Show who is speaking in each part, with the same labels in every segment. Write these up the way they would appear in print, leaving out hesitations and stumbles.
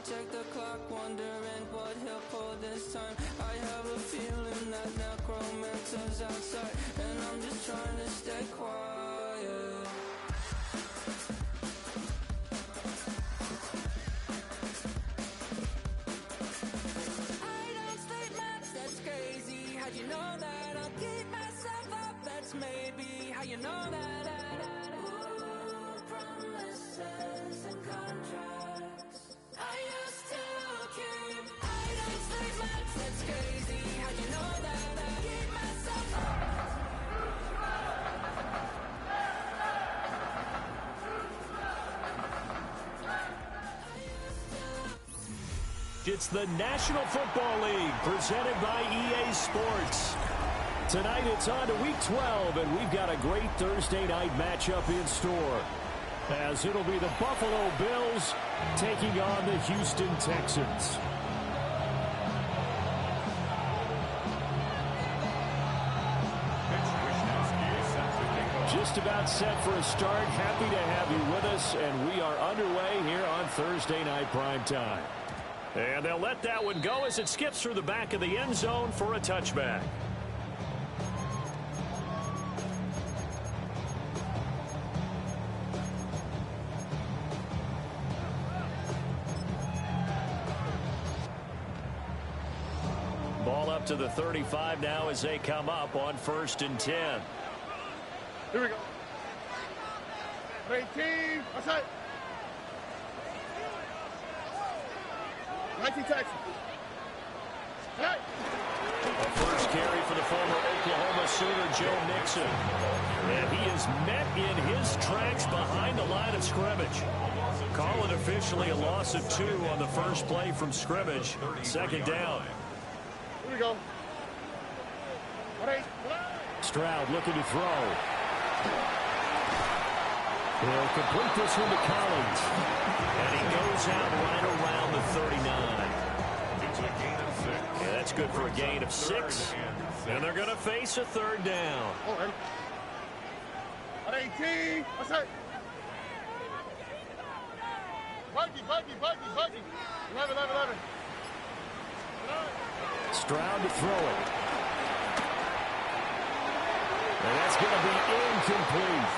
Speaker 1: check the clock, wondering what he'll pull this time. I have a feeling that necromancer's outside, and I'm just trying to stay quiet. I don't sleep much, that's crazy. How'd you know that? I'll keep myself up, that's maybe how you know that. Ooh, promises and contracts. I used to keep. I don't sleep much, that's crazy. How'd you know that? I keep myself up.
Speaker 2: It's the National Football League presented by EA Sports. Tonight it's on to Week 12, and we've got a great Thursday night matchup in store, as it'll be the Buffalo Bills taking on the Houston Texans. Just about set for a start. Happy to have you with us, and we are underway here on Thursday Night Primetime. And they'll let that one go as it skips through the back of the end zone for a touchback. Ball up to the 35 now as they come up on 1st and 10.
Speaker 3: Here we go. 18, outside. 19 Texans. Hey.
Speaker 2: A first carry for the former Oklahoma Sooner, Joe Mixon. And he is met in his tracks behind the line of scrimmage. Call it officially a loss of 2 on the first play from scrimmage. 2nd down.
Speaker 3: Here we go.
Speaker 2: Stroud looking to throw. He'll complete this one to Collins. And he goes out right around the 39. Yeah, that's good for a gain of 6. And they're going to face a 3rd down.
Speaker 3: 18. What's that? Buggy. 11.
Speaker 2: Stroud to throw it. And that's going to be incomplete.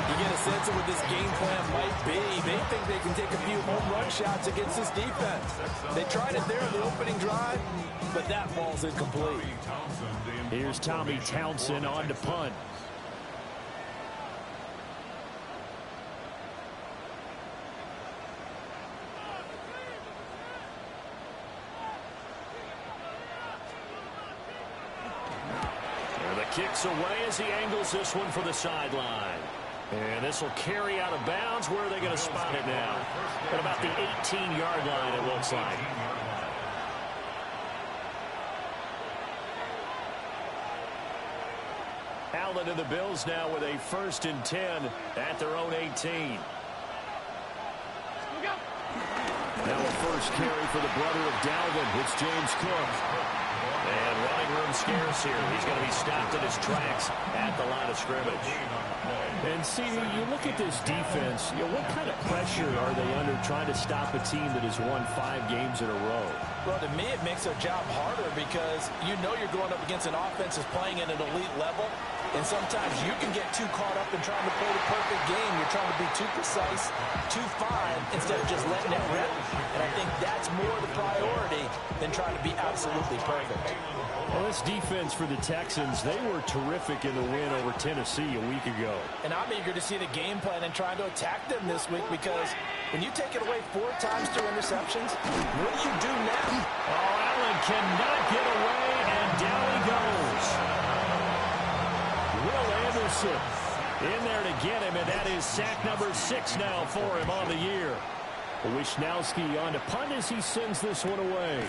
Speaker 4: You get a sense of what this game plan might be. They think they can take a few home run shots against this defense. They tried it there in the opening drive, but that ball's incomplete.
Speaker 2: Here's Tommy Townsend on to punt. Kicks away as he angles this one for the sideline. And this will carry out of bounds. Where are they going to spot it now? At about the 18-yard line, it looks like. Allen and the Bills now with a 1st and 10 at their own 18. Now a first carry for the brother of Dalvin. It's James Cook. And running room scarce here. He's going to be stopped in his tracks at the line of scrimmage. And see, you look at this defense, what kind of pressure are they under trying to stop a team that has won 5 games in a row?
Speaker 4: Well, to me, it makes their job harder because you know you're going up against an offense that's playing at an elite level. And sometimes you can get too caught up in trying to play the perfect game. You're trying to be too precise, too fine, instead of just letting it rip. And I think that's more the priority than trying to be absolutely perfect.
Speaker 2: Well, this defense for the Texans, they were terrific in the win over Tennessee a week ago. And
Speaker 4: I'm eager to see the game plan and trying to attack them this week because when you take it away 4 times through interceptions, what do you do now?
Speaker 2: Oh, Allen cannot get away, and down he goes. Will Anderson in there to get him, and that is sack number 6 now for him on the year. Wishnowski on to punt as he sends this one away.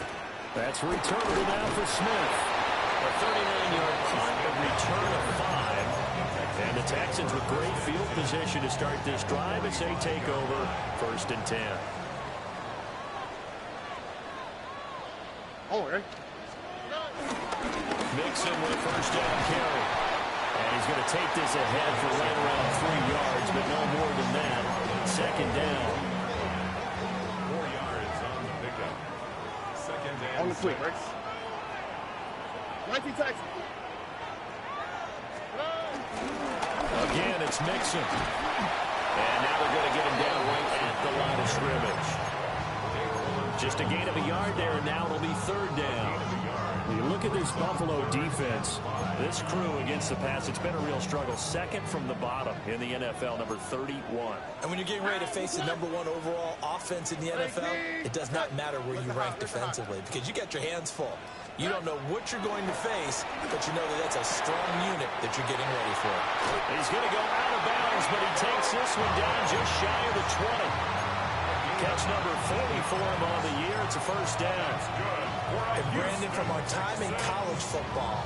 Speaker 2: That's returnable now for Smith. A 39-yard punt, a return of 5. And the Texans with great field position to start this drive as they take over 1st and 10. Mixon with a first down carry. And he's going to take this ahead for right around 3 yards, but no more than that. 2nd down. 4 yards
Speaker 5: sweep.
Speaker 3: 19 tax.
Speaker 2: Again, it's Mixon. And now they're going to get him down right at the line of scrimmage. Just a gain of a yard there, and now it'll be third down. When you look at this Buffalo defense, this crew against the pass, it's been a real struggle. Second from the bottom in the NFL, number 31.
Speaker 4: And when you're getting ready to face the #1 overall offense in the NFL, it does not matter where you rank defensively because you got your hands full. You don't know what you're going to face, but you know that that's a strong unit that you're getting ready for.
Speaker 2: He's going to go out of bounds, but he takes this one down just shy of the 20. Catch number 40 for him on the year. It's a first down.
Speaker 4: And Brandon, from our time in college football,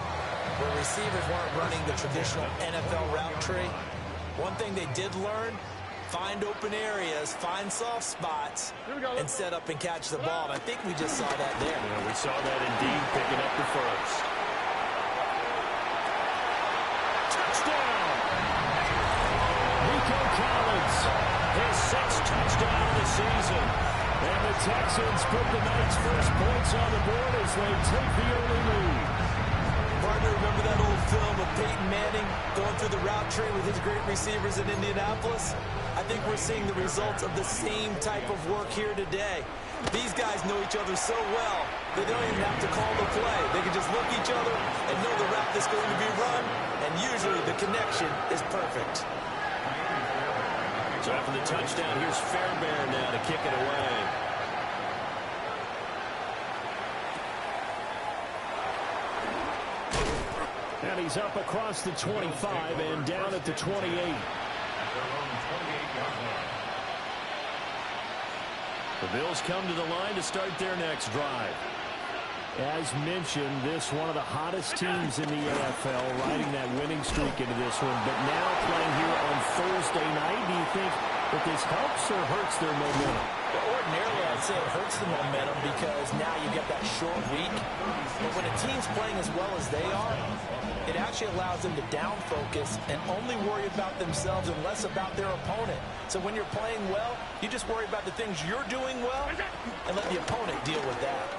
Speaker 4: where receivers weren't running the traditional NFL route tree, one thing they did learn, find open areas, find soft spots, and set up and catch the ball. And I think we just saw that there.
Speaker 2: Yeah, we saw that indeed, picking up the first. Touchdown! Nico Collins, his 6th touchdown of the season. And the Texans put the night's first points on the board as they take the early lead.
Speaker 4: Partner, remember that old film of Peyton Manning going through the route tree with his great receivers in Indianapolis? I think we're seeing the results of the same type of work here today. These guys know each other so well, they don't even have to call the play. They can just look each other and know the route that's going to be run, and usually the connection is perfect.
Speaker 2: So after the touchdown, here's Fairbairn now to kick it away. And he's up across the 25 and down at the 28. The Bills come to the line to start their next drive. As mentioned, this one of the hottest teams in the NFL, riding that winning streak into this one. But now playing here on Thursday night, do you think that this helps or hurts their momentum?
Speaker 4: Well, ordinarily, I'd say it hurts the momentum because now you get that short week. But when a team's playing as well as they are, it actually allows them to down focus and only worry about themselves and less about their opponent. So when you're playing well, you just worry about the things you're doing well and let the opponent deal with that.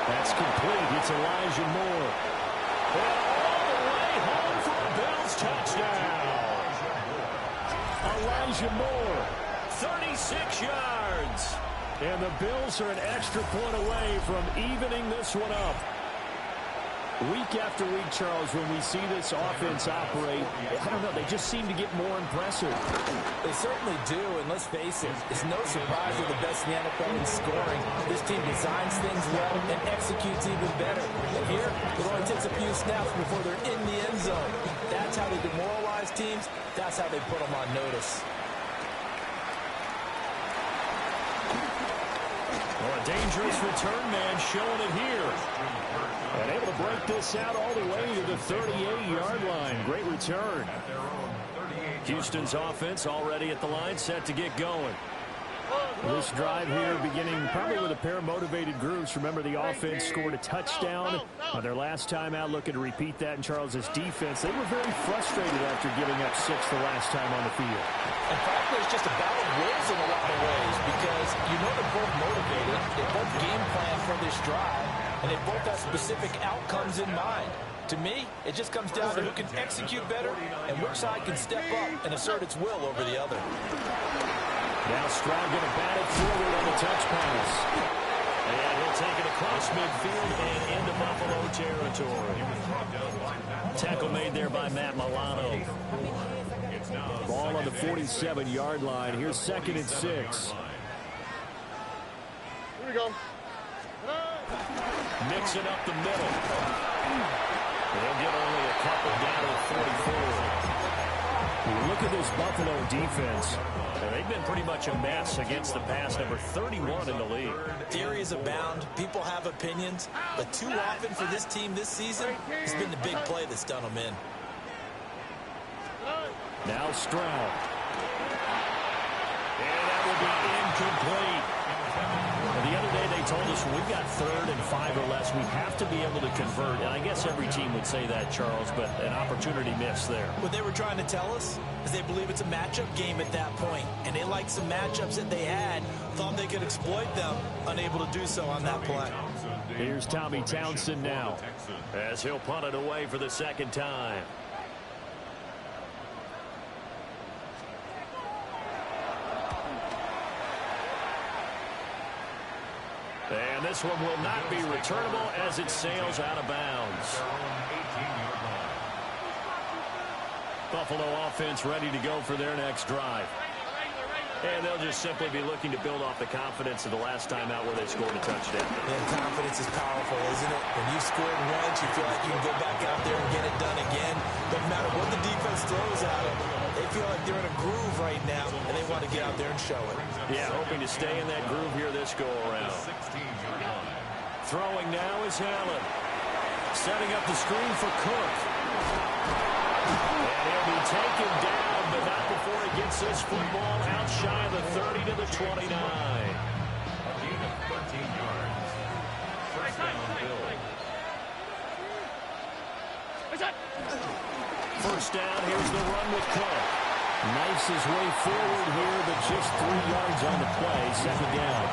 Speaker 2: That's complete. It's Elijah Moore. And all the way home for a Bills touchdown. Elijah Moore, 36 yards. And the Bills are an extra point away from evening this one up. Week after week, Charles, when we see this offense operate, I don't know, they just seem to get more impressive.
Speaker 4: They certainly do, and let's face it, it's no surprise they're the best in the NFL in scoring. This team designs things well and executes even better. And here, it only takes a few snaps before they're in the end zone. That's how they demoralize teams. That's how they put them on notice.
Speaker 2: Well, a dangerous return man showing it here. And able to break this out all the way to the 38-yard line. Great return. Houston's offense already at the line, set to get going. This drive here beginning probably with a pair of motivated groups. Remember, the offense scored a touchdown on their last time out, looking to repeat that in Charles's defense. They were very frustrated after giving up 6 the last time on the field.
Speaker 4: And frankly, it's just a battle of wills in a lot of ways because you know they're both motivated. They both game plan for this drive, and they both have specific outcomes in mind. To me, it just comes down to who can execute better and which side can step up and assert its will over the other.
Speaker 2: Now Stroud going to bat it forward on the touch pass. And he'll take it across midfield and into Buffalo territory. Tackle made there by Matt Milano. Ball on the 47-yard line. Here's 2nd and 6.
Speaker 3: Here we go.
Speaker 2: Mixing up the middle. They'll get only a couple down at 44. Look at this Buffalo defense. They've been pretty much a mess against the pass, number 31 in the league.
Speaker 4: Theories abound. People have opinions. But too often for this team this season, it's been the big play that's done them in.
Speaker 2: Now Stroud. And that will be incomplete. And the other day they told us when we've got 3rd and 5 or less, we have to be able to convert. And I guess every team would say that, Charles, but an opportunity missed there.
Speaker 4: What they were trying to tell us is they believe it's a matchup game at that point. And they liked some matchups that they had, thought they could exploit them, unable to do so on that play.
Speaker 2: Here's Tommy Townsend now as he'll punt it away for the 2nd time. And this one will not be returnable as it sails out of bounds. Buffalo offense ready to go for their next drive. And they'll just simply be looking to build off the confidence of the last time out where they scored a touchdown.
Speaker 4: And confidence is powerful, isn't it? When you've scored once, you feel like you can go back out there and get it done again. Doesn't matter what the defense throws at them. They feel like they're in a groove right now, and they want to get out there and show it.
Speaker 2: Yeah, hoping to stay in that groove here this go-around. Throwing now is Allen. Setting up the screen for Cook. And he'll be taken down, but not before he gets this football out shy of the 30 to the 29. A gain of 13 yards. First down, Bill. First down, here's the run with Cook. Knifes his way forward here, but just 3 yards on the play. 2nd down.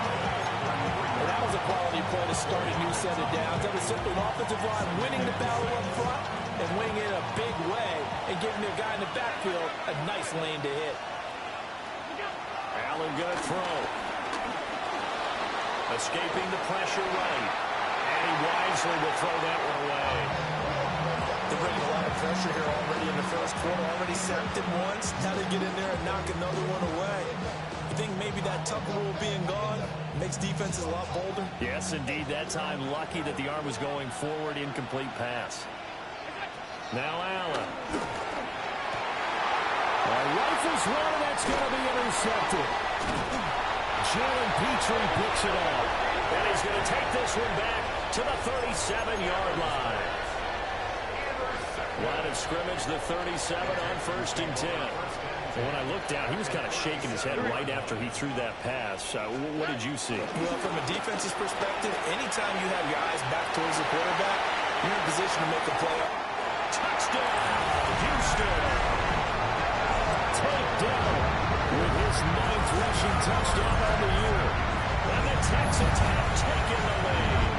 Speaker 4: And that was a quality play to start a new set of downs. That was simply an offensive line winning the battle up front and winning it in a big way and giving their guy in the backfield a nice lane to hit.
Speaker 2: Allen going to throw. Escaping the pressure right. And he wisely will throw that one away.
Speaker 4: They're bringing a lot of pressure here already in the first quarter. Already sacked him once. Now they get in there and knock another one away. You think maybe that Tucker rule being gone makes defenses a lot bolder?
Speaker 2: Yes, indeed. That time lucky that the arm was going forward. Incomplete pass. Now Allen. Rifles one, and that's going to be intercepted. Jalen Petrie picks it up. And he's going to take this one back to the 37-yard line. Line of scrimmage, the 37 on 1st and 10. Well, when I looked down, he was kind of shaking his head right after he threw that pass. What did you see?
Speaker 4: Well, from a defense's perspective, anytime you have your eyes back towards the quarterback, you're in position to make a play.
Speaker 2: Touchdown, Houston. Takedown with his 9th rushing touchdown on the year. And the Texans have taken the lead.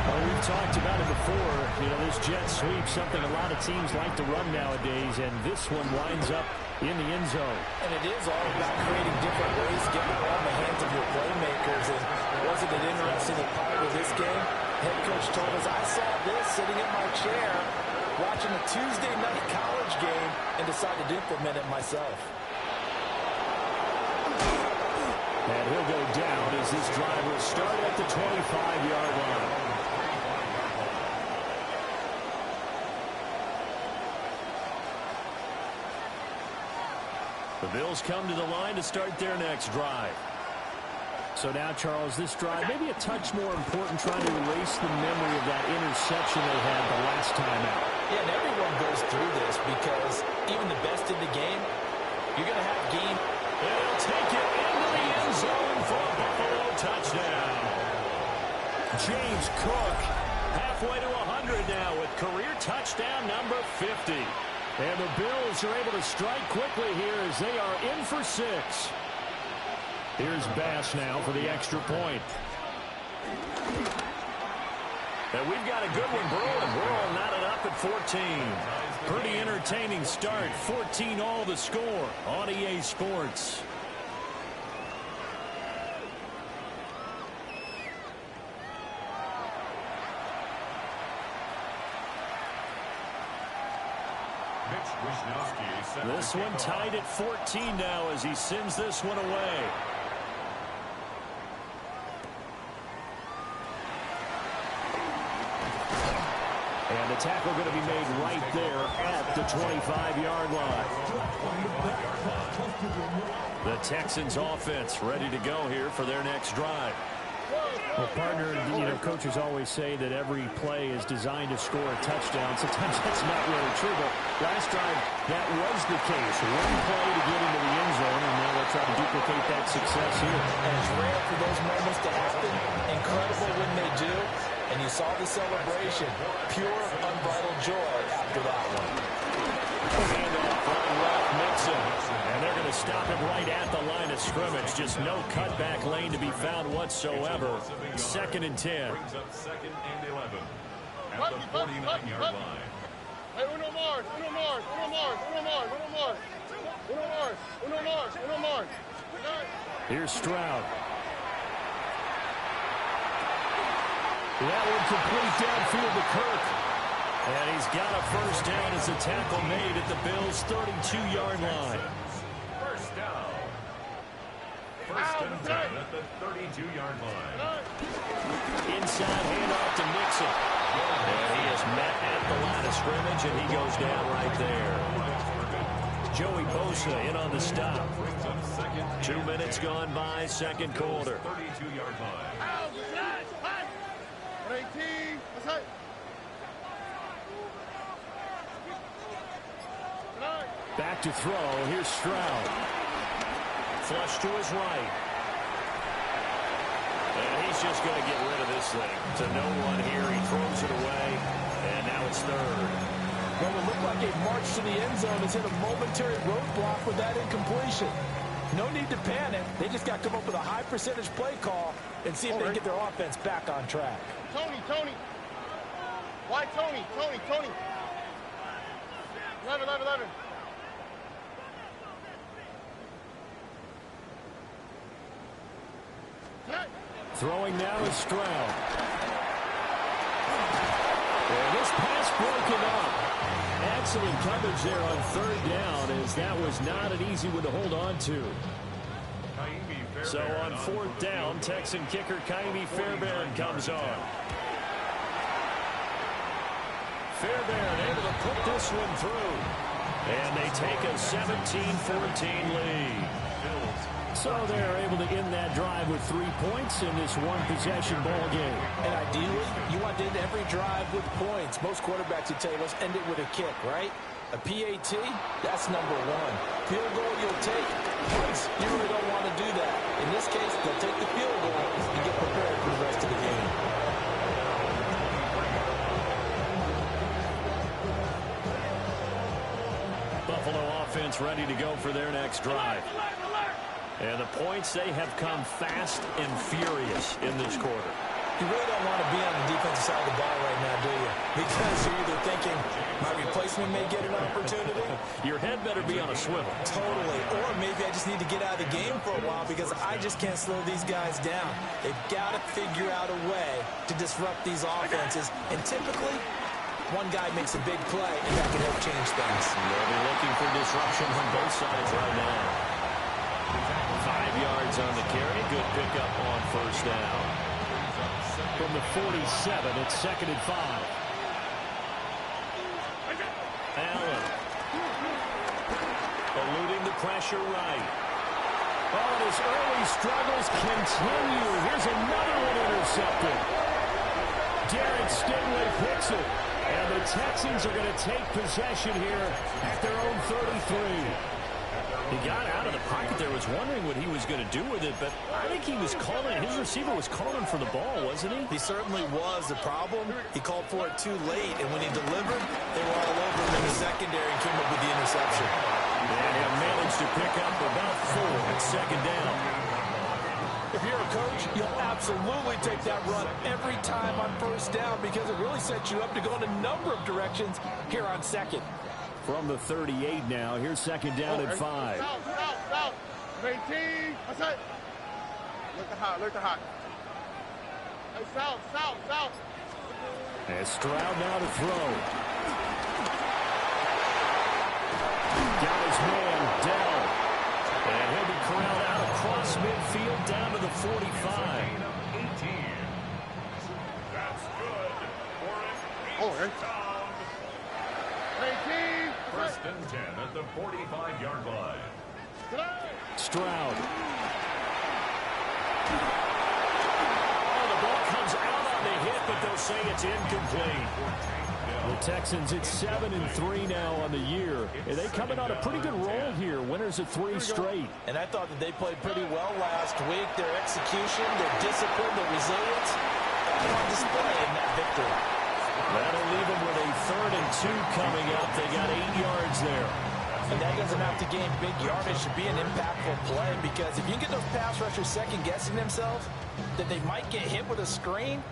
Speaker 2: Well, we've talked about it before. You know, this jet sweep, something a lot of teams like to run nowadays, and this one winds up in the end zone.
Speaker 4: And it is all about creating different ways to get the ball in the hands of your playmakers. And wasn't it interesting that part of this game? Head coach told us, I saw this sitting in my chair watching a Tuesday night college game and decided to implement it myself.
Speaker 2: And he'll go down as this drive will start at the 25-yard line. The Bills come to the line to start their next drive. So now, Charles, this drive maybe a touch more important, trying to erase the memory of that interception they had the last time out.
Speaker 4: Yeah, and everyone goes through this because even the best in the game, you're going to have game.
Speaker 2: They'll take it into the end zone for a Buffalo touchdown. James Cook halfway to 100 now with career touchdown number 50. And the Bills are able to strike quickly here as they are in for 6. Here's Bass now for the extra point. And we've got a good one brewing. We're all knotted up at 14. Pretty entertaining start. 14 all the score on EA Sports. This one tied at 14 now as he sends this one away. And the tackle going to be made right there at the 25-yard line. The Texans offense ready to go here for their next drive. Well, partner, you know, coaches always say that every play is designed to score a touchdown. Sometimes that's not really true, but last drive that was the case. One play to get into the end zone, and now they'll try to duplicate that success here.
Speaker 4: And it's rare for those moments to happen. Incredible when they do. And you saw the celebration. Pure, unbridled joy after that one.
Speaker 2: Handoff on Ralph Mixon. And they're going to stop him right at the line of scrimmage. Just no cutback lane to be found whatsoever. 2nd and 10.
Speaker 5: Brings up 2nd and 11 at the 49-yard line.
Speaker 3: Hey, uno Mars, uno Mars, uno Mars, uno Mars, uno Mars. Uno Mars, uno Mars, uno Mars.
Speaker 2: Here's Stroud. That one complete downfield to Kirk. And he's got a first down as a tackle made at the Bills' 32-yard line.
Speaker 5: First down. First and 10 at the 32-yard line.
Speaker 2: Inside handoff to Mixon. And he is met at the line of scrimmage, and he goes down right there. Joey Bosa in on the stop. 2 minutes gone by, second quarter.
Speaker 5: 32-yard line.
Speaker 3: 18, what's that?
Speaker 2: Back to throw. Here's Stroud. Flush to his right. And he's just going to get rid of this thing. To no one here. He throws it away. And now it's third.
Speaker 4: Well, it looked like a march to the end zone has hit a momentary roadblock with that incompletion. No need to panic. They just got to come up with a high percentage play call and see if they can get their offense back on track.
Speaker 3: Tony. Why Tony? 11.
Speaker 2: Throwing now is Stroud. And this pass broken up. Excellent coverage there on third down, as that was not an easy one to hold on to. So on fourth down, Texan kicker Kaimi Fairbairn comes on. Fairbairn able to put this one through. And they take a 17-14 lead. So they're able to end that drive with 3 points in this one-possession ball game.
Speaker 4: And ideally, you want to end every drive with points. Most quarterbacks would tell you, let's end it with a kick, right? A PAT, that's number one. Field goal you'll take. Punts, you really don't want to do that. In this case, they'll take the field goal and get prepared for the rest of the game.
Speaker 2: Buffalo offense ready to go for their next drive. And the points, they have come fast and furious in this quarter.
Speaker 4: You really don't want to be on the defensive side of the ball right now, do you? Because you're either thinking, my replacement may get an opportunity.
Speaker 2: Your head better be on a swivel.
Speaker 4: Totally. Or maybe I just need to get out of the game for a while because I just can't slow these guys down. They've got to figure out a way to disrupt these offenses. And typically, one guy makes a big play, and that can help change things.
Speaker 2: They'll be looking for disruption from both sides right now. 5 yards on the carry. Good pickup on first down. From the 47, it's 2nd and 5. Allen. Eluding the pressure right. Oh, and his early struggles continue. Here's another one intercepted. Derek Stingley picks it. And the Texans are going to take possession here at their own 33. He got out of the pocket there, was wondering what he was going to do with it, but I think he was calling, his receiver was calling for the ball, wasn't he?
Speaker 4: He certainly was. The problem, he called for it too late, and when he delivered, they were all over him in the secondary and came up with the interception.
Speaker 2: And he managed to pick up about 4 at 2nd down.
Speaker 4: If you're a coach, you'll absolutely take that run every time on first down because it really sets you up to go in a number of directions here on second.
Speaker 2: From the 38 now, here's 2nd down at 5.
Speaker 3: South. 18, what's that? Look the hot. Hey, south.
Speaker 2: And Stroud now to throw. Got his man, Dell. And he'll be corralled out across midfield down to the 45.
Speaker 5: 18. That's good for an
Speaker 3: 18.
Speaker 5: First and 10 at the 45-yard line.
Speaker 2: Stroud. Oh, the ball comes out on the hit, but they'll say it's incomplete. The Texans at 7-3 now on the year. And they coming on a pretty good roll here. Winners of 3 straight.
Speaker 4: And I thought that they played pretty well last week. Their execution, their discipline, their resilience, all on display in that victory.
Speaker 2: That'll leave them with a 3rd and 2 coming up. They got 8 yards there.
Speaker 4: And that doesn't have to gain big yardage to be an impactful play, because if you can get those pass rushers second-guessing themselves, that they might get hit with a screen,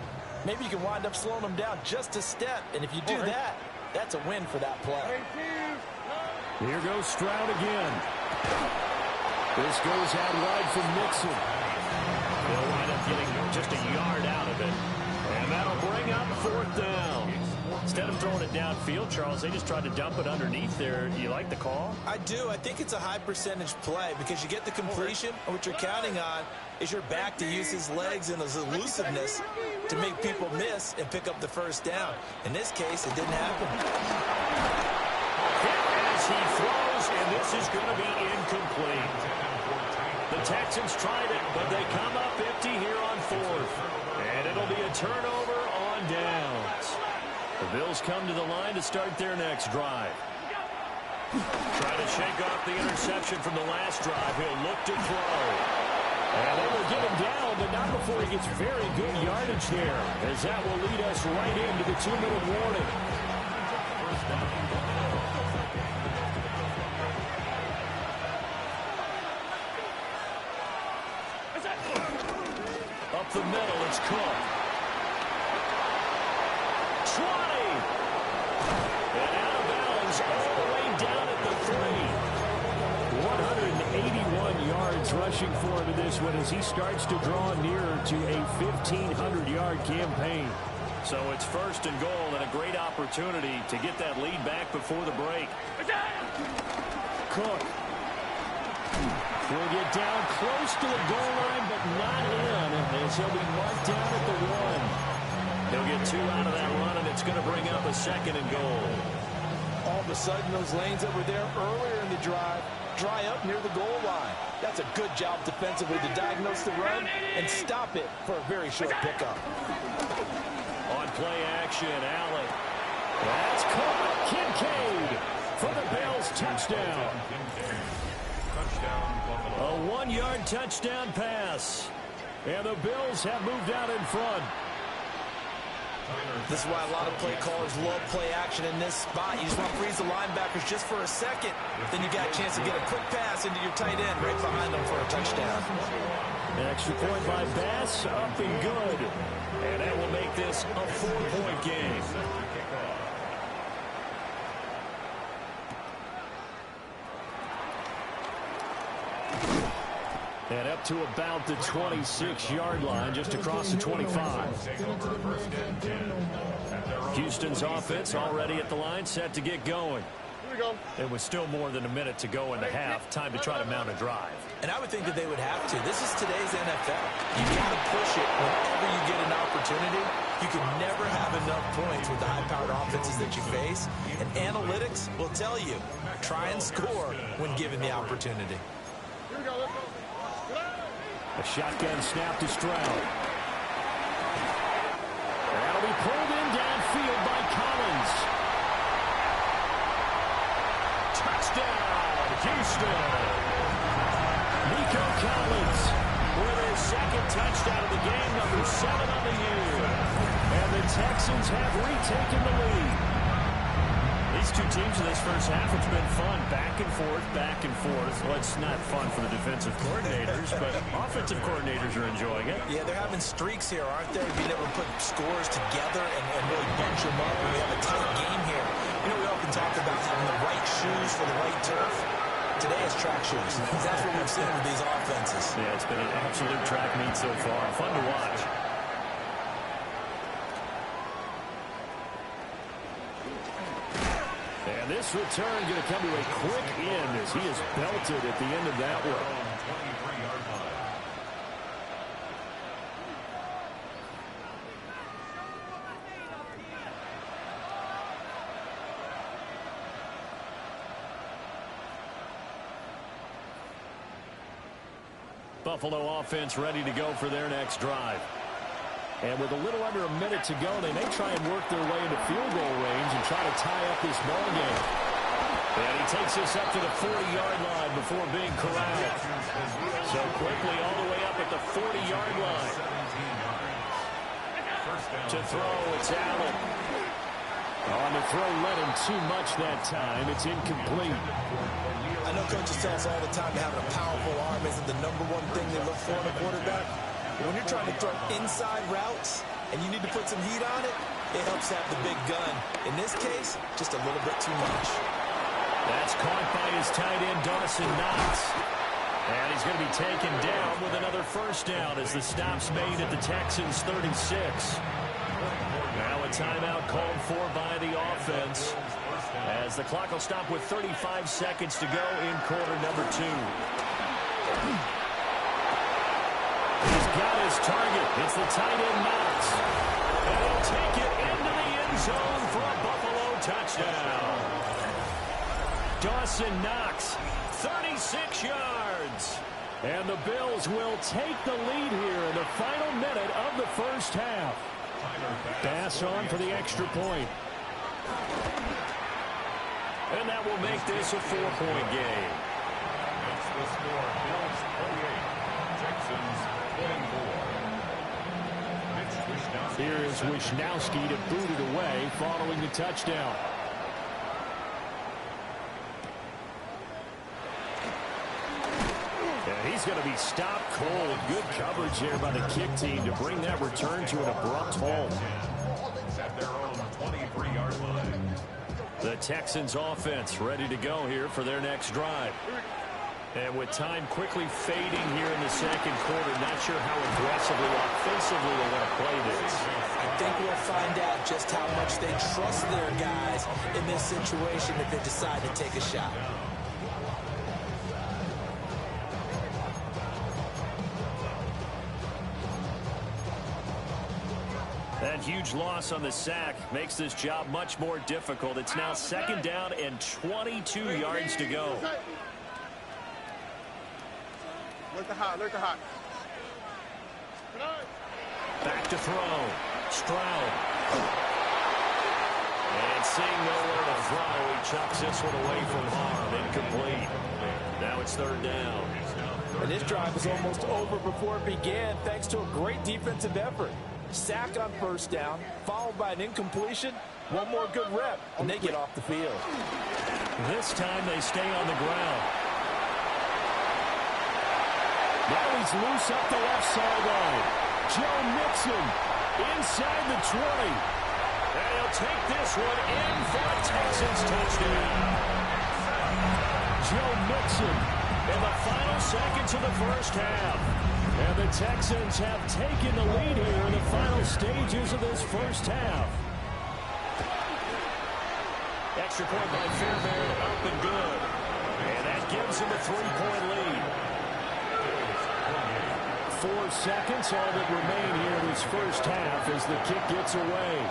Speaker 4: maybe you can wind up slowing them down just a step. And if you do that, that's a win for that play.
Speaker 2: Here goes Stroud again. This goes out wide from Nixon. They'll wind up getting just a yard out of it. And that'll bring up 4th down. Instead of throwing it downfield, Charles, they just tried to dump it underneath there. You like the call?
Speaker 4: I do. I think it's a high percentage play because you get the completion, and what you're counting on is your back to use his legs and his elusiveness to make people miss and pick up the 1st down. In this case, it didn't happen.
Speaker 2: Hit as he throws, and this is going to be incomplete. The Texans tried it, but they come up empty here on 4th. And it'll be a turnover on downs. The Bills come to the line to start their next drive. Trying to shake off the interception from the last drive. He'll look to throw. And they will get him down, but not before he gets very good yardage there, as that will lead us right into the 2-minute warning. Up the middle, it's Cook. 20. And out of bounds all the way down at the 3. 181 yards rushing for him in this one as he starts to draw nearer to a 1,500-yard campaign. So it's 1st and goal, and a great opportunity to get that lead back before the break. Cook will get down close to the goal line, but not in, as he'll be marked down at the 1. He'll get 2 out of that run, and it's going to bring up a 2nd and goal.
Speaker 4: All of a sudden, those lanes that were there earlier in the drive dry up near the goal line. That's a good job defensively to diagnose the run and stop it for a very short pickup.
Speaker 2: On play action, Allen. That's caught. Kincaid for the Bills touchdown. A 1-yard touchdown pass. And the Bills have moved out in front.
Speaker 4: This is why a lot of play callers love play action in this spot. You just want to freeze the linebackers just for a second. Then you got a chance to get a quick pass into your tight end right behind them for a touchdown.
Speaker 2: An extra point by Bass, up and good. And that will make this a 4-point game. And up to about the 26-yard line, just across the 25. Houston's offense already at the line, set to get going. It was still more than a minute to go in the half. Time to try to mount a drive.
Speaker 4: And I would think that they would have to. This is today's NFL. You got to push it whenever you get an opportunity. You can never have enough points with the high-powered offenses that you face. And analytics will tell you, try and score when given the opportunity.
Speaker 2: A shotgun snap to Stroud. That'll be pulled in downfield by Collins. Touchdown, Houston. Nico Collins with his 2nd touchdown of the game, number 7 on the year. And the Texans have retaken the lead. These two teams in this first half, it's been fun. Back and forth, back and forth. Well, it's not fun for the defensive coordinators, but offensive coordinators are enjoying it.
Speaker 4: Yeah, they're having streaks here, aren't they? Being able to put scores together and really bunch them up. And we have a tight game here. You know, we often talk about having the right shoes for the right turf. Today it's track shoes. That's what we've seen with these offenses.
Speaker 2: Yeah, it's been an absolute track meet so far. Fun to watch. And this return going to come to a quick end as he is belted at the end of that one. Buffalo offense ready to go for their next drive. And with a little under a minute to go, they may try and work their way into field goal range and try to tie up this ball game. And he takes this up to the 40-yard line before being corralled. So quickly all the way up at the 40-yard line. To throw, it's Allen. On the throw, let him too much that time. It's incomplete.
Speaker 4: I know coaches tell us all the time that having a powerful arm isn't the number one thing they look for in a quarterback. But when you're trying to throw inside routes and you need to put some heat on it, it helps have the big gun. In this case, just a little bit too much.
Speaker 2: That's caught by his tight end, Dawson Knox. And he's going to be taken down with another first down as the stop's made at the Texans' 36. Now a timeout called for by the offense as the clock will stop with 35 seconds to go in quarter number 2. He's got his target. It's the tight end, Knox. And he'll take it into the end zone for a Buffalo touchdown. Dawson Knox, 36 yards. And the Bills will take the lead here in the final minute of the first half. Pass on for the extra point. And that will make this a 4-point game.
Speaker 5: That's the score. Bills 48, Texans 24.
Speaker 2: Here is Wishnowski to boot it away following the touchdown. And he's going to be stopped cold. Good coverage here by the kick team to bring that return to an abrupt halt.
Speaker 5: At their own 23-yard line.
Speaker 2: The Texans offense ready to go here for their next drive. And with time quickly fading here in the second quarter, not sure how aggressively, offensively they want to play this.
Speaker 4: I think we'll find out just how much they trust their guys in this situation if they decide to take a shot.
Speaker 2: That huge loss on the sack makes this job much more difficult. It's now second down and 22 yards to go.
Speaker 3: Look the hot, look the hot.
Speaker 2: Back to throw. Stroud. And seeing nowhere to throw, he chucks this one away from harm. Incomplete. Now it's third down.
Speaker 4: And this drive was almost over before it began thanks to a great defensive effort. Sack on first down, followed by an incompletion. One more good rep, and they get off the field.
Speaker 2: This time they stay on the ground. Now he's loose up the left sideline. Joe Mixon inside the 20. And he'll take this one in for a Texans touchdown. Joe Mixon in the final seconds of the first half. And the Texans have taken the lead here in the final stages of this first half. Extra point by Fairbairn, up and good. And that gives him a 3-point lead. 4 seconds, all that remain here in this first half as the kick gets away.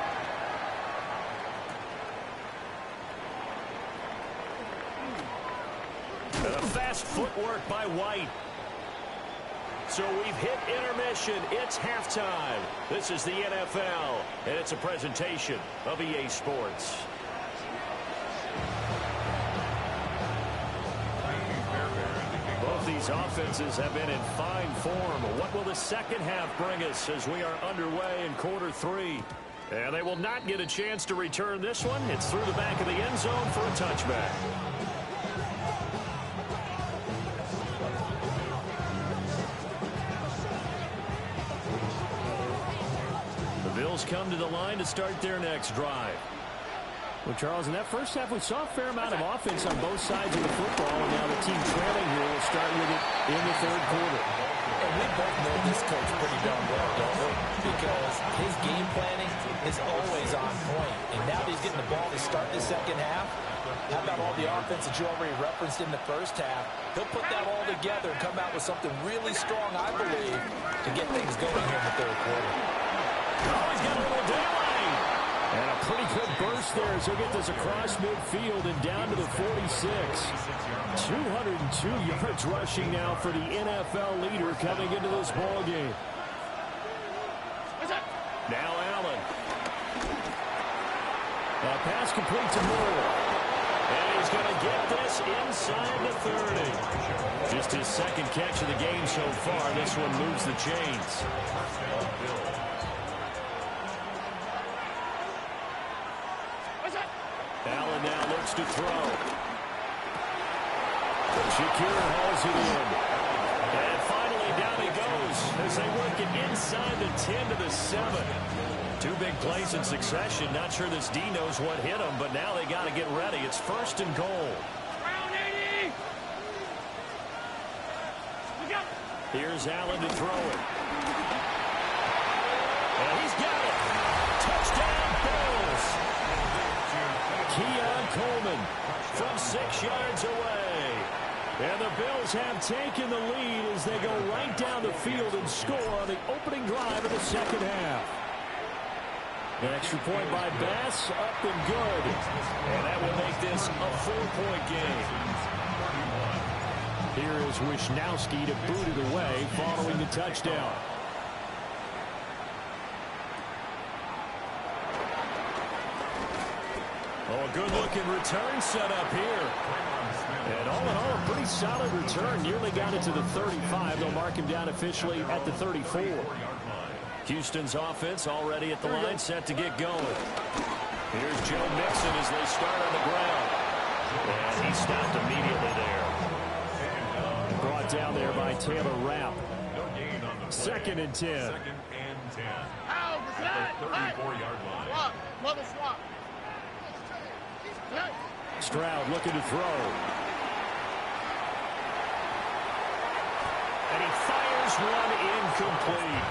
Speaker 2: And a fast footwork by White. So we've hit intermission. It's halftime. This is the NFL, and it's a presentation of EA Sports. Both these offenses have been in fine form. What will the second half bring us as we are underway in quarter 3? And they will not get a chance to return this one. It's through the back of the end zone for a touchback. Come to the line to start their next drive. Well, Charles, in that first half, we saw a fair amount of offense on both sides of the football, and now the team trailing here will start with it in the third quarter.
Speaker 4: And we both know this coach pretty darn well, don't we? Because his game planning is always on point. And now that he's getting the ball to start the second half, how about all the offense that you already referenced in the first half? He'll put that all together and come out with something really strong, I believe, to get things going here in the third quarter.
Speaker 2: Oh, he's got a little daylight. And a pretty good burst there as he'll get this across midfield and down to the 46. 202 yards rushing now for the NFL leader coming into this ball game. That pass complete to Moore. And he's going to get this inside the 30. Just his second catch of the game so far. This one moves the chains. Allen now looks to throw. Shakir hauls it in. And finally down he goes as they work it inside the 10 to the 7. Two big plays in succession. Not sure this D knows what hit him, but now they got to get ready. It's first and goal. Here's Allen to throw it. And he's got it. Touchdown, Bills. Keon Coleman from 6 yards away. And the Bills have taken the lead as they go right down the field and score on the opening drive of the second half. An extra point by Bass, up and good. And that will make this a 4-point game. Here is Wisnowski to boot it away following the touchdown. Oh, a good-looking return set up here. And all in all, a pretty solid return. Nearly got it to the 35. They'll mark him down officially at the 34. Houston's offense already at the line, set to get going. Here's Joe Mixon as they start on the ground. And he stopped immediately there. Brought down there by Taylor Rapp. Second and 10.
Speaker 5: Second and 10. At the 34-yard line.
Speaker 3: Swap. Mother swap.
Speaker 2: Stroud looking to throw. And he fires one incomplete.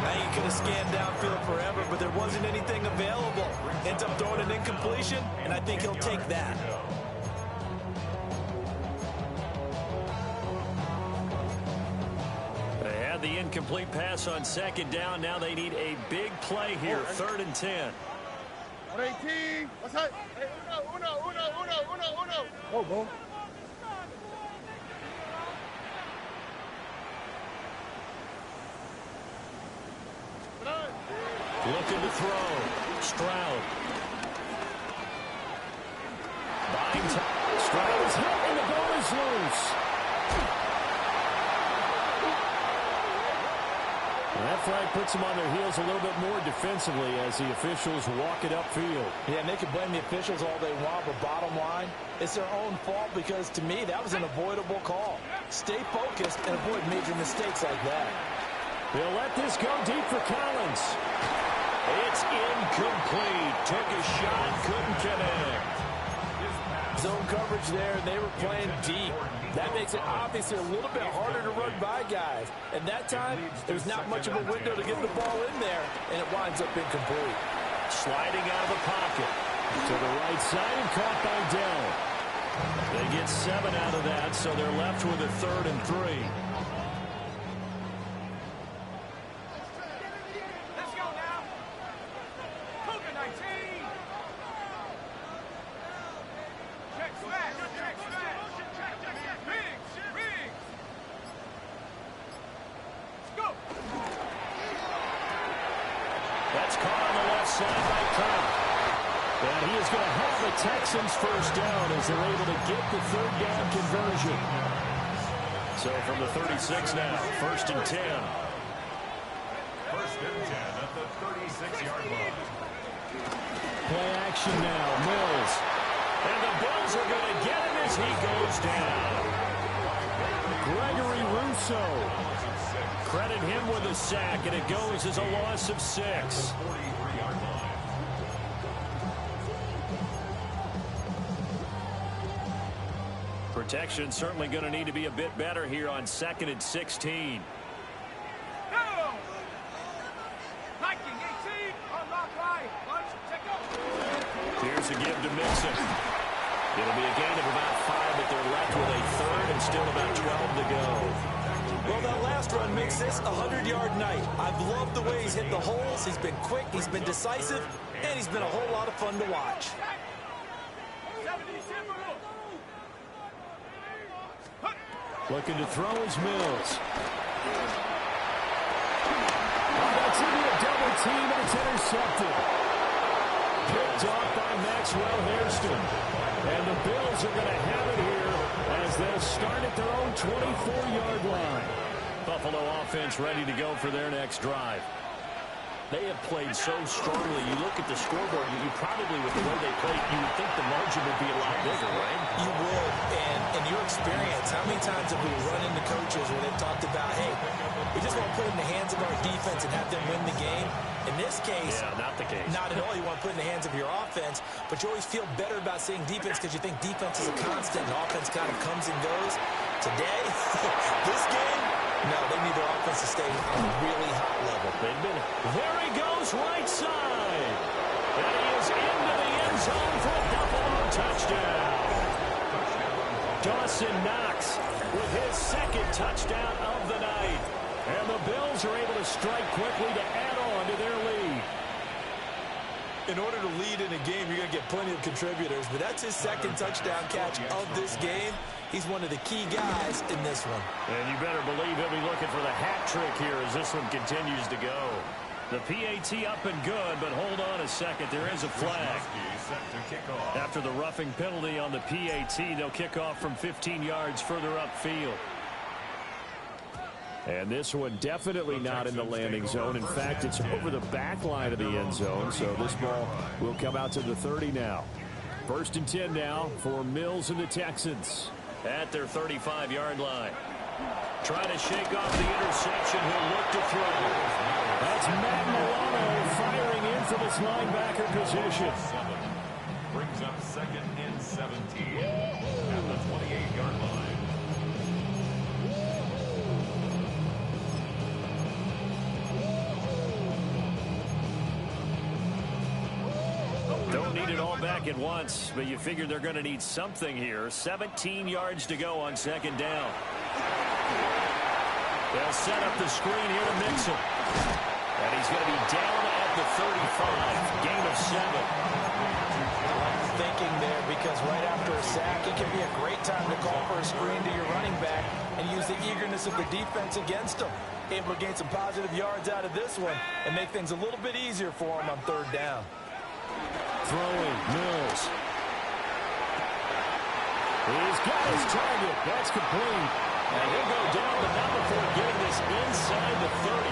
Speaker 4: Now you could have scanned downfield forever, but there wasn't anything available. Ends up throwing an incompletion, and I think he'll take that.
Speaker 2: They had the incomplete pass on second down. Now they need a big play here. Third and 10.
Speaker 3: 118. What's that? Hey, uno. Oh, go.
Speaker 2: Looking to throw. Stroud. Buying time. Stroud is hit and the ball is loose. And that flag puts them on their heels a little bit more defensively as the officials walk it upfield.
Speaker 4: Yeah, and they can blame the officials all they want, but bottom line, it's their own fault because, to me, that was an avoidable call. Stay focused and avoid major mistakes like that.
Speaker 2: They'll let this go deep for Collins. It's incomplete. Took a shot, couldn't connect.
Speaker 4: Zone coverage there, and they were playing deep. That makes it obviously a little bit harder to run by guys. And that time, there's not much of a window to get the ball in there, and it winds up incomplete.
Speaker 2: Sliding out of the pocket. To the right side and caught by Dell. They get 7 out of that, so they're left with a 3rd and 3. Texans first down as they're able to get the 3rd down conversion. So from the 36 now, 1st and 10.
Speaker 5: 1st and 10 at the 36-yard line.
Speaker 2: Play action now, Mills. And the Bills are going to get him as he goes down. Gregory Rousseau. Credit him with a sack, and it goes as a loss of 6.
Speaker 5: 43-yard line.
Speaker 2: Protection certainly going to need to be a bit better here on 2nd and 16. Here's a give to Mixon. It'll be a gain of about 5, but they're left with a 3rd and still about 12 to go.
Speaker 4: Well, that last run makes this a 100-yard night. I've loved the way he's hit the holes. He's been quick, he's been decisive, and he's been a whole lot of fun to watch.
Speaker 2: Looking to throw is Mills. Oh, that's into a double team, and it's intercepted. Picked picked off by Maxwell Hairston. And the Bills are going to have it here as they'll start at their own 24-yard line. Buffalo offense ready to go for their next drive.
Speaker 4: They have played so strongly. You look at the scoreboard, you probably, with the way they played, you would think the margin would be a lot bigger, right? You would. And in your experience, how many times have we run into coaches where they've talked about, hey, we just want to put it in the hands of our defense and have them win the game? In this case,
Speaker 2: yeah, not the case.
Speaker 4: Not at all. You want to put it in the hands of your offense, but you always feel better about saying defense because you think defense is a constant and offense kind of comes and goes. Today, this game, no, they need their offense to stay on a really hot level.
Speaker 2: They've been. There he goes, right side. And he is into the end zone for a Buffalo touchdown. Dawson Knox with his second touchdown of the night. And the Bills are able to strike quickly to add on to their lead.
Speaker 4: In order to lead in a game, you're going to get plenty of contributors, but that's his second touchdown catch of this game. He's one of the key guys in this one.
Speaker 2: And you better believe he'll be looking for the hat trick here as this one continues to go. The PAT up and good, but hold on a second. There is a flag. After the roughing penalty on the PAT, they'll kick off from 15 yards further upfield. And this one definitely not in the landing zone. In fact, it's over the back line of the end zone, so this ball will come out to the 30 now. 1st and 10 now for Mills and the Texans at their 35-yard line. Trying to shake off the interception. He'll look to throw. That's Matt Milano firing in from his linebacker position.
Speaker 5: Brings up 2nd and 17 at the 28-yard line.
Speaker 2: Don't need it all back at once, but you figure they're going to need something here. 17 yards to go on 2nd down. They'll set up the screen here to Mixon. And he's going to be down at the 35. Gain of 7.
Speaker 4: Thinking there because right after a sack, it can be a great time to call for a screen to your running back and use the eagerness of the defense against him. Able to gain some positive yards out of this one and make things a little bit easier for him on 3rd down.
Speaker 2: Throwing, Mills. He's got his target. That's complete. And he'll go down, but not before getting this inside the 30.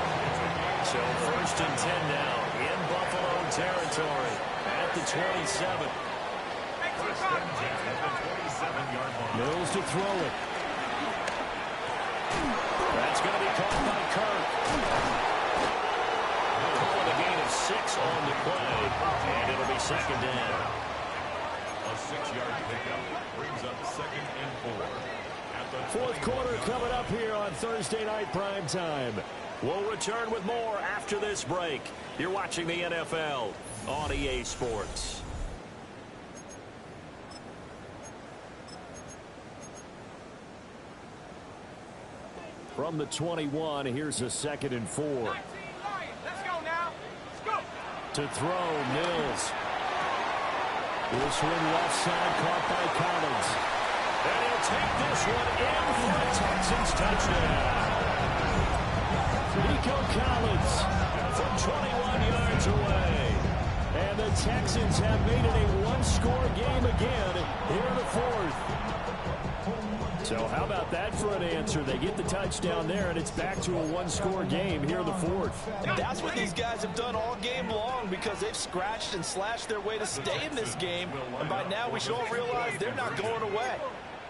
Speaker 2: So 1st and 10 now in Buffalo territory at the 27. Mills to throw it. That's going to be caught by Kirk. Calling a gain of 6 on the play, and it'll be 2nd down.
Speaker 5: A 6-yard pickup brings up 2nd and 4. At the
Speaker 2: 4th quarter coming up here on Thursday Night Prime Time. We'll return with more after this break. You're watching the NFL on EA Sports. From the 21, here's a 2nd and 4.
Speaker 3: Let's go now. Let's go.
Speaker 2: To throw, Mills. This one left side caught by Collins. And he'll take this one in for a Texans touchdown. Nico Collins from 21 yards away. And the Texans have made it a one-score game again here in the 4th. So how about that for an answer? They get the touchdown there, and it's back to a one-score game here in the 4th.
Speaker 4: And that's what these guys have done all game long because they've scratched and slashed their way to stay in this game. And by now, we should all realize they're not going away.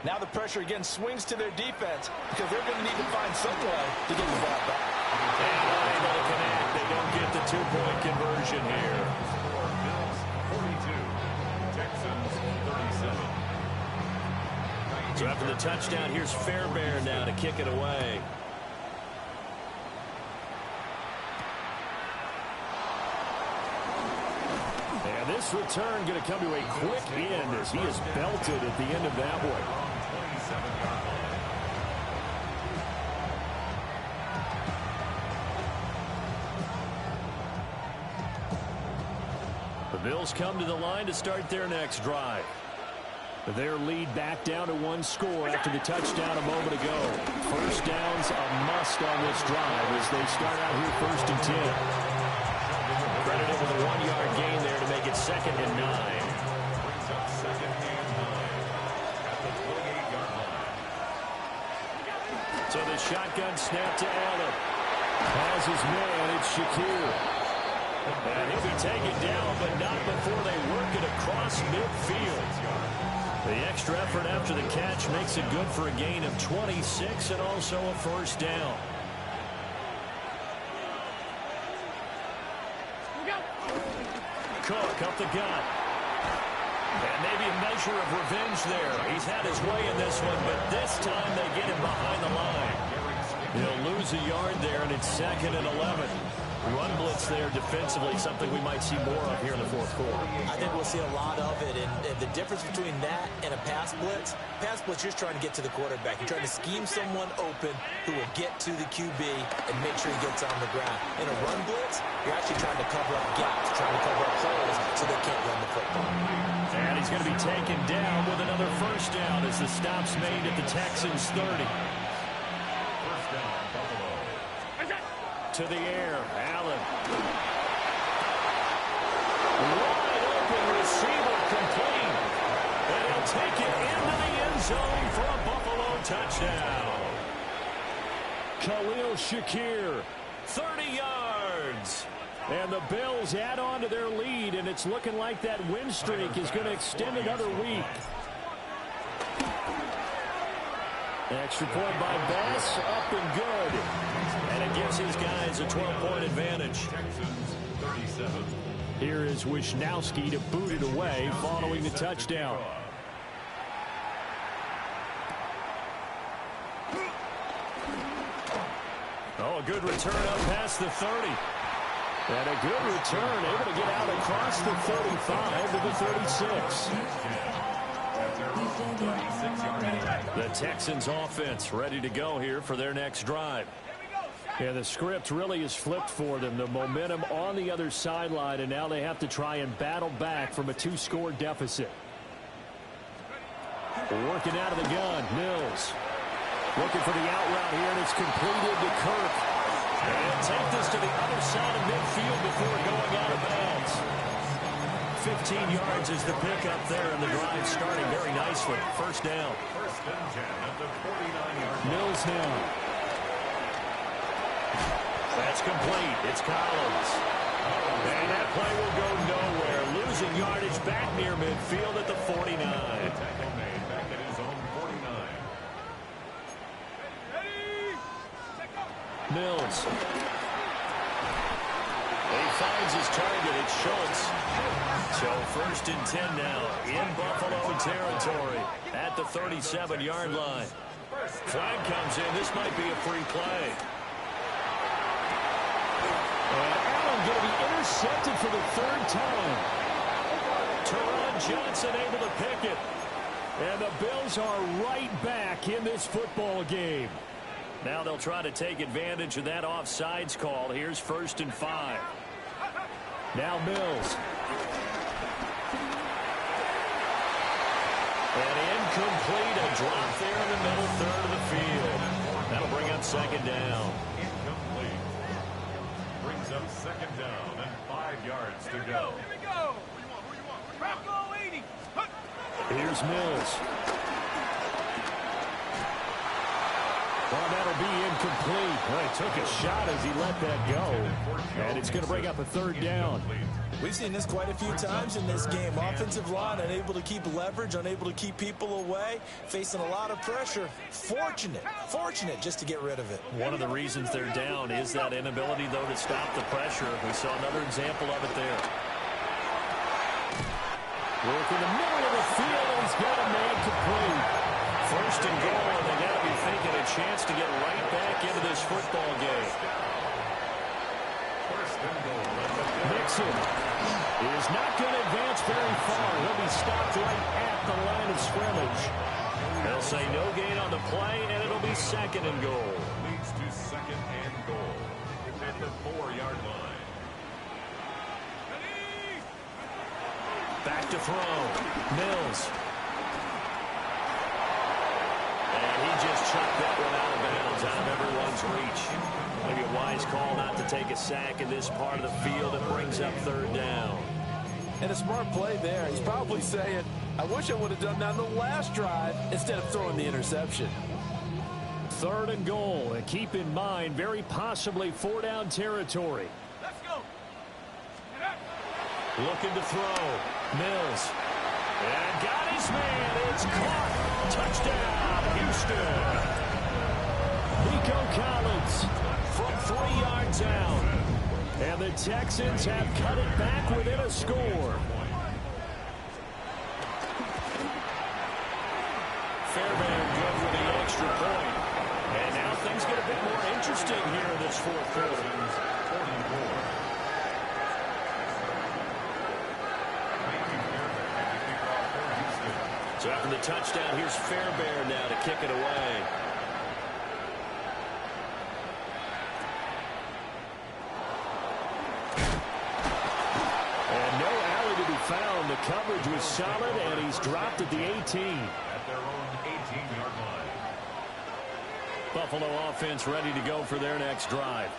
Speaker 4: Now the pressure again swings to their defense because they're going to need to find some way to get the ball back.
Speaker 2: And unable to connect. They don't get the two-point conversion here.
Speaker 5: Bills 42, Texans 37.
Speaker 2: So after the touchdown, here's Fairbairn now to kick it away. And this return going to come to a quick end as he is belted at the end of that one. The Bills come to the line to start their next drive. Their lead back down to one score after the touchdown a moment ago. First down's a must on this drive as they start out here 1st and 10. Credited with a 1-yard gain there to make it 2nd and 9.
Speaker 5: Brings up 2nd and 9 at the 28-yard line.
Speaker 2: So the shotgun snap to Allen. Has his man, it's Shakir. And he'll be taken down, but not before they work it across midfield. The extra effort after the catch makes it good for a gain of 26 and also a first down. Cook up the gut. And maybe a measure of revenge there. He's had his way in this one, but this time they get him behind the line. He'll lose a yard there, and it's 2nd and 11. Run blitz there defensively, something we might see more of here in the fourth quarter.
Speaker 4: I think we'll see a lot of it, and the difference between that and a pass blitz, you're trying to get to the quarterback. You're trying to scheme someone open who will get to the QB and make sure he gets on the ground. In a run blitz, you're actually trying to cover up gaps, trying to cover up holes so they can't run the football.
Speaker 2: And he's going to be taken down with another first down as the stop's made at the Texans' 30.
Speaker 5: First down, Buffalo.
Speaker 2: To the air, Allen. Wide open receiver complete. And he'll take it into the end zone for a Buffalo touchdown. Khalil Shakir, 30 yards. And the Bills add on to their lead, and it's looking like that win streak is going to extend another week. Extra point by Bass, up and good. And it gives his guys a 12-point advantage.
Speaker 5: Texans 37.
Speaker 2: Here is Wisnowski to boot it away following the touchdown. Oh, a good return up past the 30. And a good return, able to get out across the 35 to the 36. The Texans offense ready to go here for their next drive. Yeah, the script really is flipped for them. The momentum on the other sideline, and now they have to try and battle back from a 2-score deficit. Working out of the gun, Mills. Looking for the out route here, and it's completed to Kirk. And take this to the other side of midfield before going out of bounds. 15 yards is the pickup there, and the drive starting very nicely. First down.
Speaker 5: First and 10 at the 49-yard line.
Speaker 2: Mills now. That's complete. It's Collins. And that play will go nowhere. Losing yardage back near midfield at the 49.
Speaker 5: Tackle made back at his own 49.
Speaker 2: Mills. He finds his target. It's Schultz. So first and 10 now in Buffalo territory at the 37-yard line. Flag comes in. This might be a free play. And Allen going to be intercepted for the 3rd time. Teron Johnson able to pick it. And the Bills are right back in this football game. Now they'll try to take advantage of that offsides call. Here's 1st and 5. Now Mills. And incomplete. A drop there in the middle third of the field. That'll bring up 2nd down.
Speaker 5: Incomplete. Brings up 2nd down and 5 yards to go.
Speaker 3: Here we go. Who you want? Bravo 80.
Speaker 2: Here's Mills. Well, that'll be incomplete. Well, he took a shot as he let that go. And it's going to bring up a 3rd down.
Speaker 4: We've seen this quite a few times in this game. Offensive line unable to keep leverage, unable to keep people away, facing a lot of pressure. Fortunate just to get rid of it.
Speaker 2: One of the reasons they're down is that inability, though, to stop the pressure. We saw another example of it there. Work in the middle of the field, and he's got a man complete. 1st and goal, and they got to be thinking a chance to get right back into this football game.
Speaker 5: First and goal.
Speaker 2: Mixon is not going to advance very far. He'll be stopped right at the line of scrimmage. They'll say no gain on the play, and it'll be 2nd and goal.
Speaker 5: Leads to 2nd and goal at the 4-yard line.
Speaker 2: Back to throw. Mills. And he just chucked that one out of bounds, out of everyone's reach. Maybe a wise call not to take a sack in this part of the field. It brings up 3rd down.
Speaker 4: And a smart play there. He's probably saying, I wish I would have done that on the last drive instead of throwing the interception.
Speaker 2: 3rd and goal. And keep in mind, very possibly 4-down territory.
Speaker 3: Let's go.
Speaker 2: Looking to throw. Mills. And got his man. It's caught. Touchdown, Houston. Nico Collins from 3 yards out. And the Texans have cut it back within a score. Fairbairn drove with the extra point. And now things get a bit more interesting here in this 4th quarter. So after the touchdown, here's Fairbairn now to kick it away. And no alley to be found. The coverage was solid, and he's dropped at the 18.
Speaker 5: At their own 18-yard line.
Speaker 2: Buffalo offense ready to go for their next drive.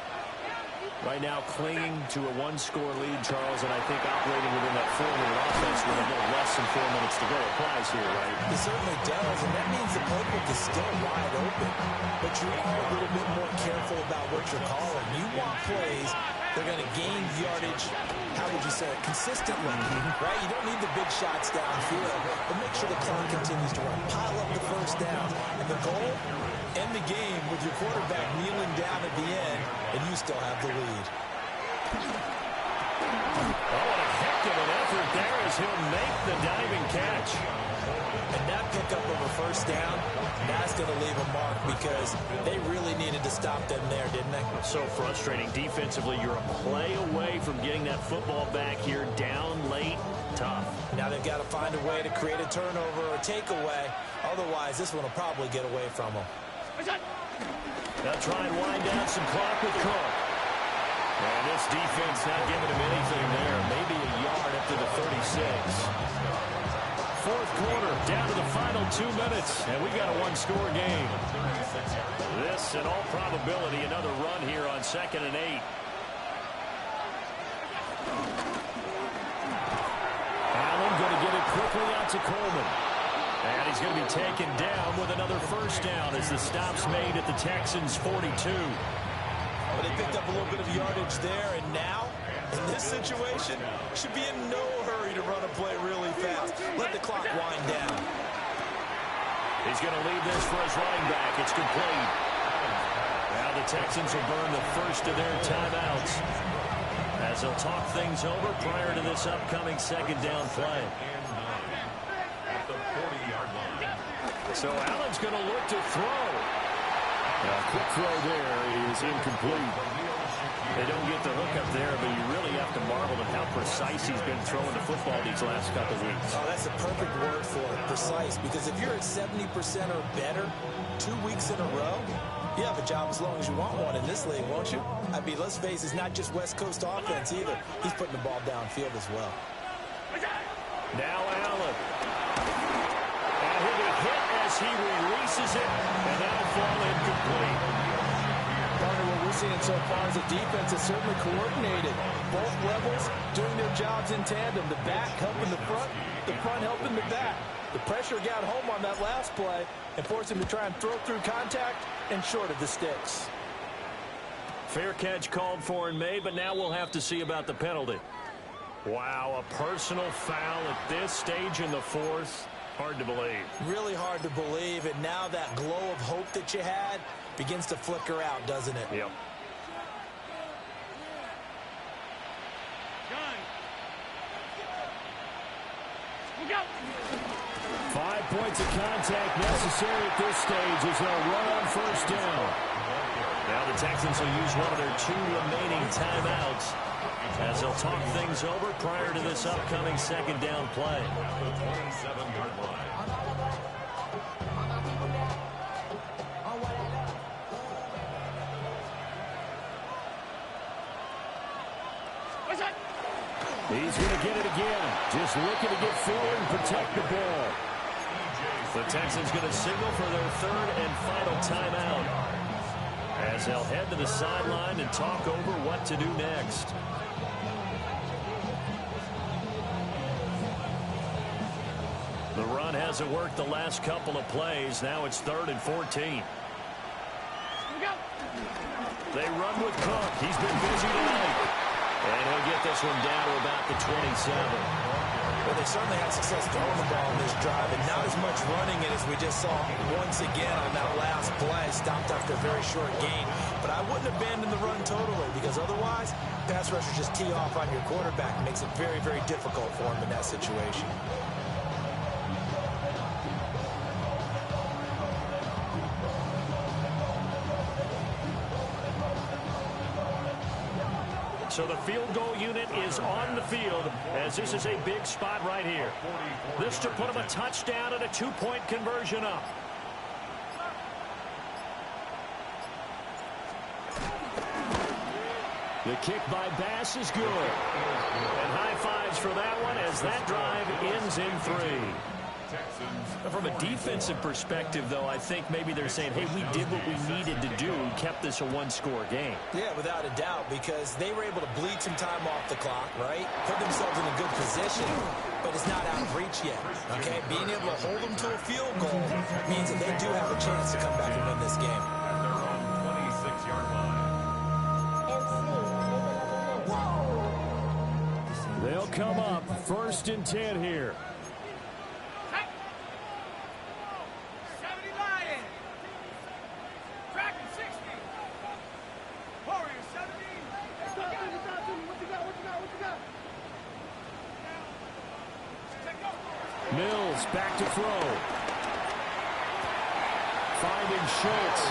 Speaker 2: Right now clinging to a 1-score lead, Charles, and I think operating within that 4-minute offense with a little less than 4 minutes to go applies here, right?
Speaker 4: It certainly does, and that means the playbook is still wide open. But you are a little bit more careful about what you're calling. You want plays that are going to gain yardage, how would you say it, consistently, right? You don't need the big shots downfield, but make sure the clock continues to run. Pile up the first down. And the goal, end the game with your quarterback kneeling down at the end, and you still have the lead.
Speaker 2: Oh, what a heck of an effort there as he'll make the diving catch.
Speaker 4: And that pickup of a first down, that's going to leave a mark because they really needed to stop them there, didn't they?
Speaker 2: So frustrating. Defensively, you're a play away from getting that football back here down late. Tough.
Speaker 4: Now they've got to find a way to create a turnover or a takeaway. Otherwise, this one will probably get away from them.
Speaker 2: They'll try and wind down some clock with Cook. And this defense not giving him anything there. Maybe a yard up to the 36. 4th quarter, down to the final 2 minutes, and we got a 1-score game. This, in all probability, another run here on 2nd and 8. Allen going to get it quickly out to Coleman. And he's going to be taken down with another first down as the stop's made at the Texans' 42.
Speaker 4: But they picked up a little bit of yardage there, and now, in this situation, should be in no hurry to run a play really fast. Let the clock wind down.
Speaker 2: He's going to leave this for his running back. It's complete. Now the Texans will burn the first of their timeouts as they'll talk things over prior to this upcoming 2nd down play.
Speaker 5: At the 40-yard line.
Speaker 2: So Allen's going to look to throw. A quick throw there is incomplete. They don't get the hook up there, but you really have to marvel at how precise he's been throwing the football these last couple weeks.
Speaker 4: Oh, that's a perfect word for it, precise, because if you're at 70% or better 2 weeks in a row, you have a job as long as you want one in this league, won't you? I mean, let's face it, it's not just West Coast offense either. He's putting the ball downfield as well.
Speaker 2: Now Allen. And he'll be hit as he releases it, and that'll fall incomplete.
Speaker 4: Partner, what we're seeing so far is a defense that's certainly coordinated. Both levels doing their jobs in tandem. The back helping the front helping the back. The pressure got home on that last play and forced him to try and throw through contact and short of the sticks.
Speaker 2: Fair catch called for and made, but now we'll have to see about the penalty. Wow, a personal foul at this stage in the 4th. Hard to believe.
Speaker 4: Really hard to believe, and now that glow of hope that you had begins to flicker out, doesn't it?
Speaker 2: Yep.
Speaker 3: Look out.
Speaker 2: 5 points of contact necessary at this stage as they'll run on first down. Now the Texans will use one of their 2 remaining timeouts as they'll talk things over prior to this upcoming 2nd down play.
Speaker 5: At the 27-yard line.
Speaker 2: He's going to get it again. Just looking to get forward and protect the ball. The Texans going to signal for their 3rd and final timeout as they'll head to the sideline and talk over what to do next. The run hasn't worked the last couple of plays. Now it's 3rd and 14. They run with Cook. He's been busy tonight. And he'll get this one down to about the 27.
Speaker 4: Well, they certainly had success throwing the ball in this drive, and not as much running it as we just saw once again on that last play. Stopped after a very short gain. But I wouldn't abandon the run totally, because otherwise, pass rushers just tee off on your quarterback. It makes it very, very difficult for him in that situation.
Speaker 2: So the field goal unit is on the field, as this is a big spot right here. This to put him a touchdown and a 2-point conversion up. The kick by Bass is good. And high fives for that one as that drive ends in 3. From a defensive perspective, though, I think maybe they're saying, hey, we did what we needed to do, kept this a one-score game.
Speaker 4: Yeah, without a doubt, because they were able to bleed some time off the clock, right? Put themselves in a good position, but it's not out of reach yet, okay? Being able to hold them to a field goal means that they do have a chance to come back and win this game.
Speaker 5: They're on 26-yard line.
Speaker 2: They'll come up 1st and 10 here. Mills back to throw. Finding Schultz.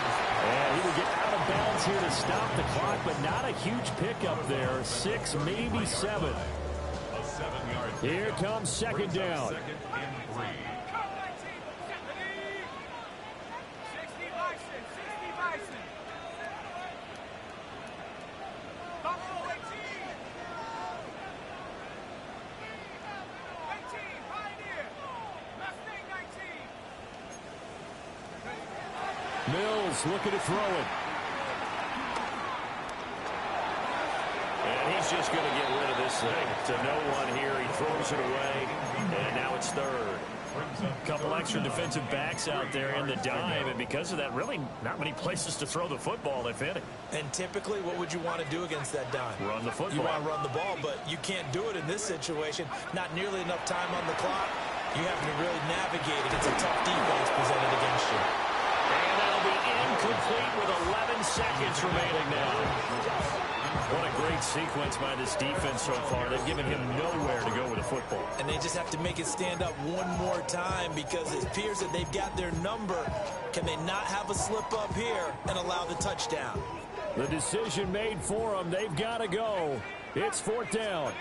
Speaker 2: And he will get out of bounds here to stop the clock, but not a huge pickup there. 6, maybe 7. Here comes 2nd down.
Speaker 5: 2nd and 3.
Speaker 2: Mills looking to throw it. And he's just going to get rid of this thing to no one here. He throws it away, and now it's 3rd. A couple extra defensive backs out there in the dime, and because of that, really not many places to throw the football, if any.
Speaker 4: And typically, what would you want to do against that dime?
Speaker 2: Run the football.
Speaker 4: You want to run the ball, but you can't do it in this situation. Not nearly enough time on the clock. You have to really navigate against a tough defense presented against you.
Speaker 2: And that'll be incomplete with 11 seconds remaining now. What a great sequence by this defense so far. They've given him nowhere to go with the football.
Speaker 4: And they just have to make it stand up one more time because it appears that they've got their number. Can they not have a slip up here and allow the touchdown?
Speaker 2: The decision made for them. They've got to go. It's 4th down.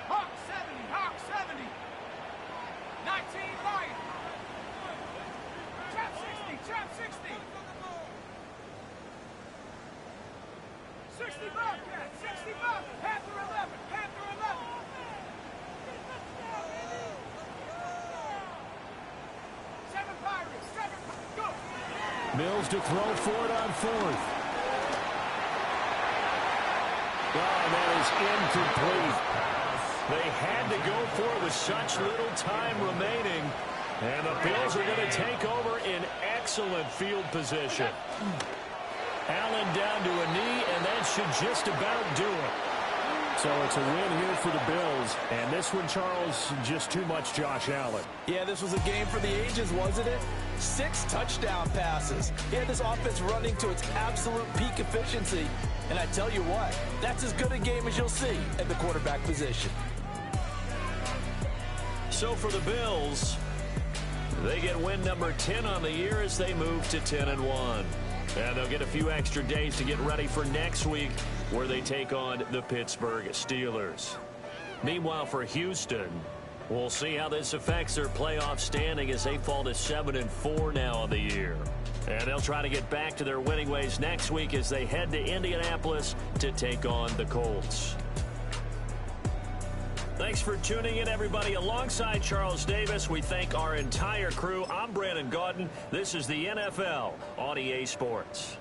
Speaker 3: Hawk 70, Hawk 70. 19 Lions. Trap 60, trap 60. 60 Bobcats, 60 Bobcats. Panther 11, Panther 11. 7 Pirates, 7, go.
Speaker 2: Mills to throw for it on 4th. Oh, that is incomplete. They had to go for it with such little time remaining. And the Bills are going to take over in excellent field position. Allen down to a knee, and that should just about do it. So it's a win here for the Bills. And this one, Charles, just too much Josh Allen.
Speaker 4: Yeah, this was a game for the ages, wasn't it? 6 touchdown passes. He had this offense running to its absolute peak efficiency. And I tell you what, that's as good a game as you'll see at the quarterback position.
Speaker 2: So for the Bills, they get win number 10 on the year as they move to 10-1. And they'll get a few extra days to get ready for next week where they take on the Pittsburgh Steelers. Meanwhile, for Houston, we'll see how this affects their playoff standing as they fall to 7-4 now on the year. And they'll try to get back to their winning ways next week as they head to Indianapolis to take on the Colts. Thanks for tuning in, everybody. Alongside Charles Davis, we thank our entire crew. I'm Brandon Gaudin. This is the NFL on EA Sports.